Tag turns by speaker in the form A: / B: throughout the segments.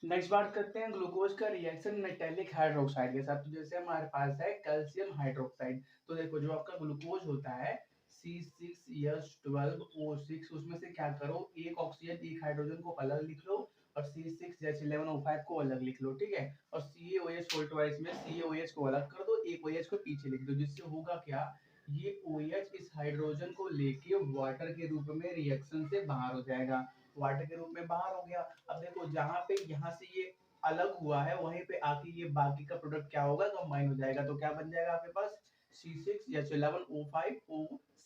A: Next बात करते हैं ग्लूकोज का रिएक्शन मेटेलिक हाइड्रोक्साइड के साथ। तो जैसे हमारे पास है कैल्शियम हाइड्रोक्साइड। तो देखो जो आपका ग्लूकोज होता है C6H12O6, उसमें से क्या करो, एक ऑक्सीजन एक हाइड्रोजन को अलग लिख लो और C6H11O5 को अलग लिख लो, ठीक है। और CaOH में CaOH को अलग कर दो, एक OH को पीछे लिख दो, जिससे होगा क्या, ये OH इस हाइड्रोजन को लेके वाटर के रूप में रिएक्शन से बाहर हो जाएगा, वाटर के रूप में बाहर हो गया। अब देखो जहां पे यहाँ से ये अलग हुआ है वहीं पे आके ये बाकी का प्रोडक्ट क्या होगा, कंबाइन हो जाएगा। तो क्या बन जाएगा आपके पास, C6H11O5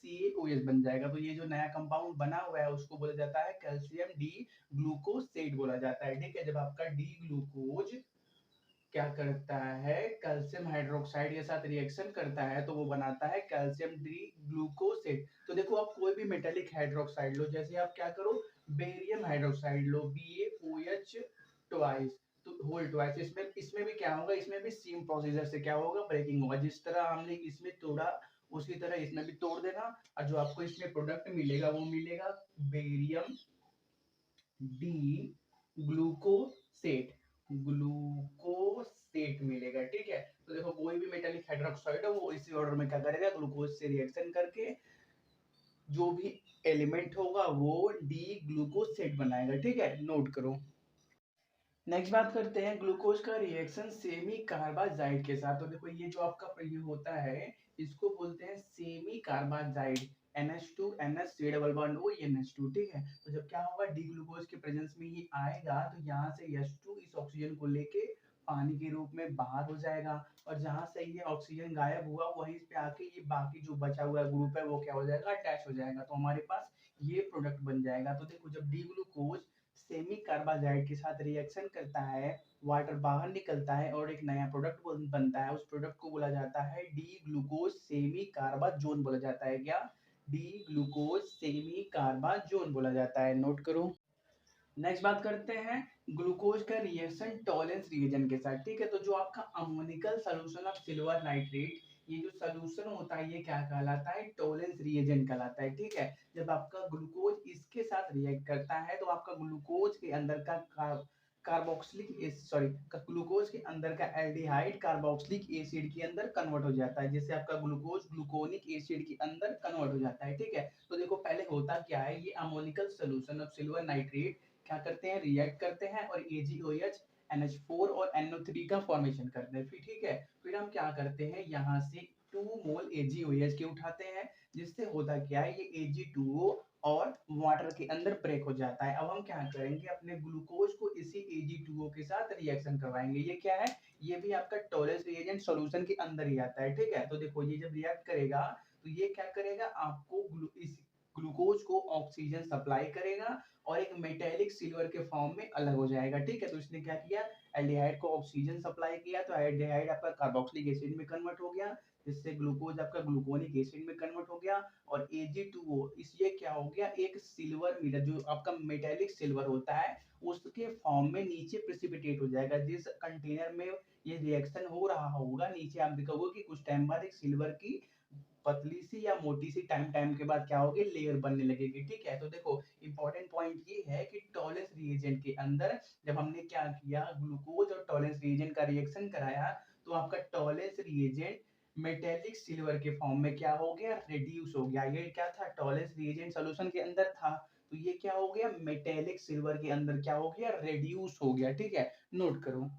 A: CaOH बन जाएगा। तो ये जो नया कंपाउंड बना हुआ है उसको बोला जाता है कैल्शियम डी ग्लूकोसेट बोला जाता है, ठीक है। जब आपका डी ग्लूकोज क्या करता है, कैल्शियम हाइड्रोक्साइड के साथ रिएक्शन करता है तो वो बनाता है कैल्शियम डी ग्लूकोसेट। तो देखो आप कोई भी मेटेलिक हाइड्रोक्साइड लो, जैसे आप क्या करो, बेरियम हाइड्रोक्साइड लो, BaOH ट्वाइस, तो होल ट्वाइस, इसमें इसमें भी क्या होगा, इसमें भी सेम प्रोसीजर से क्या होगा, ब्रेकिंग होगा। जिस तरह हमने इसमें तोड़ा उसी तरह इसमें भी तोड़ देना, और जो आपको इसमें प्रोडक्ट मिलेगा वो मिलेगा बेरियम डी ग्लूकोसेट, ग्लूकोसेट मिलेगा, ठीक है। तो देखो कोई भी मेटालिक हाइड्रोक्साइड है वो इसी ऑर्डर में क्या करेगा, ग्लूकोज से रिएक्शन करके जो भी एलिमेंट होगा वो डी ग्लूकोसेट बनाएगा, ठीक है, नोट करो। नेक्स्ट बात करते हैं ग्लूकोज का रिएक्शन सेमी कार्बाजाइड के साथ। तो देखो ये जो आपका ये होता है इसको बोलते हैं semi carbazide, NH2 NH C double bond O NH2, ठीक है। तो जब क्या होगा, डी ग्लूकोज के प्रेजेंस में ये आएगा तो यहाँ से H2 इस ऑक्सीजन को लेके पानी के रूप में बाहर हो जाएगा, और जहां से ये ऑक्सीजन गायब हुआ वहीं पे आके ये बाकी जो बचा हुआ ग्रुप है वो क्या हो जाएगा, अटैच हो जाएगा, तो हमारे पास ये प्रोडक्ट बन जाएगा। तो देखो जब डी ग्लूकोज सेमी कार्बाजाइड के साथ रिएक्शन करता है, वाटर बाहर निकलता है और एक नया प्रोडक्ट बनता है, उस प्रोडक्ट को बोला जाता है डी ग्लूकोज सेमी कार्बाजोन बोला जाता है। क्या, डी ग्लूकोज सेमी कार्बाजोन बोला जाता है, नोट करो। नेक्स्ट बात करते हैं ग्लूकोज का रिएक्शन टॉलेंस रिएजेंट के साथ, ठीक है। तो जो आपका ammoniacal solution of silver nitrate, ये जो सॉल्यूशन होता है ये क्या कहलाता है, टॉलेंस रिएजेंट कहलाता है, ठीक है। जब आपका ग्लूकोज इसके साथ रिएक्ट करता है तो आपका ग्लूकोज के अंदर का कार्बोक्सिलिक सॉरी ग्लूकोज के अंदर का एल्डिहाइड कार्बोक्सिलिक एसिड के अंदर कन्वर्ट हो जाता है, जिससे आपका ग्लूकोज ग्लूकोनिक एसिड के अंदर कन्वर्ट हो जाता है, ठीक है। तो देखो पहले होता क्या है, ये ammoniacal solution of silver nitrate क्या करते हैं, रिएक्ट करते हैं और AgOH NH4 और NO3 का फॉर्मेशन करते हैं, फिर ठीक है। फिर हम क्या करते हैं, यहाँ से 2 मोल AgOH के उठाते हैं, जिससे होता क्या है, ये Ag2O और वाटर के अंदर ब्रेक हो जाता है। अब हम क्या करेंगे, अपने ग्लूकोज को इसी Ag2O के साथ रिएक्शन करवाएंगे। ये क्या है, ये भी आपका टॉलेंस रिएजेंट सॉल्यूशन के अंदर ही आता है, ठीक है। तो देखो ये जब रिएक्ट करेगा तो ये क्या करेगा, आपको इस ग्लूकोज को ऑक्सीजन सप्लाई करेगा और एक मेटेलिक सिल्वर के फॉर्म में अलग हो जाएगा, ठीक है। तो इसने क्या किया, एल्डिहाइड को ऑक्सीजन सप्लाई किया तो एल्डिहाइड आपका कार्बोक्सिलिक एसिड में कन्वर्ट हो गया, जिससे ग्लूकोज आपका ग्लूकोनिक एसिड में कन्वर्ट हो गया, और Ag2O इस ये क्या हो गया, एक सिल्वर मीटर जो आपका मेटेलिक सिल्वर होता है उसके फॉर्म में नीचे प्रेसिपिटेट हो जाएगा। जिस कंटेनर में ये रिएक्शन हो रहा होगा नीचे आप देखोगे कि कुछ टाइम बाद एक सिल्वर की पतली सी या मोटी सी टाइम टाइम के बाद क्या होगी, लेयर बनने लगेगी, ठीक है। तो देखो इंपॉर्टेंट पॉइंट ये है कि टॉलेंस रिएजेंट के अंदर जब हमने क्या किया, ग्लूकोज और टॉलेंस रिएजेंट का रिएक्शन कराया तो आपका टॉलेंस रिएजेंट मेटेलिक सिल्वर के फॉर्म में क्या हो गया, रिड्यूस हो गया। ये क्या था, टॉलेंस रिएजेंट सॉल्यूशन के अंदर था, तो ये क्या हो गया, मेटेलिक सिल्वर के अंदर क्या हो गया, रिड्यूस हो गया, ठीक है, नोट करो।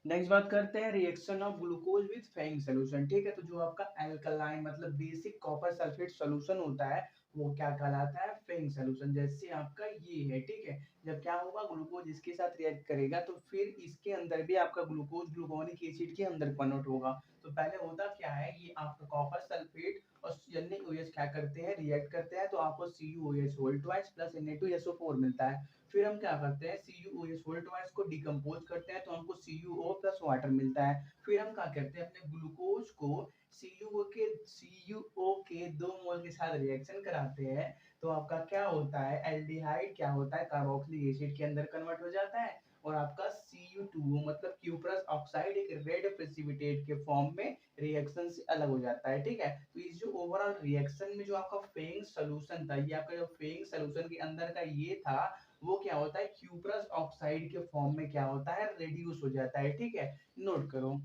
A: नेक्स्ट बात करते हैं reaction of glucose with paying solution, ठीक है। तो जो आपका एल्कलाइन मतलब बेसिक कॉपर सल्फेट सॉल्यूशन होता है वो क्या कहलाता है, फेइंग सॉल्यूशन। जैसे आपका ये है, ठीक है। जब क्या होगा, ग्लूकोज इसके साथ रिएक्ट करेगा तो फिर इसके अंदर भी आपका ग्लूकोज ग्लूकोनिक एसिड के अंदर कन्वर्ट होगा। तो पहले होता क्या है, ये आपका कॉपर सल्फेट और NaOH क्या करते हैं, रिएक्ट करते हैं, तो आपको CuOH whole twice plus Na2SO4 मिलता है। फिर हम क्या करते हैं, CuOH होल ट्वाइस को डिकम्पोज करते हैं तो हमको CuO प्लस वाटर मिलता है। फिर हम क्या करते हैं, अपने ग्लूकोज को CuO के 2 मोल के साथ रिएक्शन कराते हैं, तो आपका क्या होता है, एल्डिहाइड क्या होता है, कार्बोक्सिलिक एसिड के अंदर कन्वर्ट हो जाता है, और आपका Cu2O मतलब क्यूप्रस ऑक्साइड एक रेड प्रेसिपिटेट के फॉर्म में रिएक्शन से अलग हो जाता है, ठीक है। तो इस जो ओवरऑल रिएक्शन में जो आपका फेइंग सॉल्यूशन था, ये आपका जो फेइंग सॉल्यूशन के अंदर का ये था, वो क्या होता है क्यूप्रस ऑक्साइड के फॉर्म में क्या होता है, रेड्यूस हो जाता है, ठीक है, नोट करो।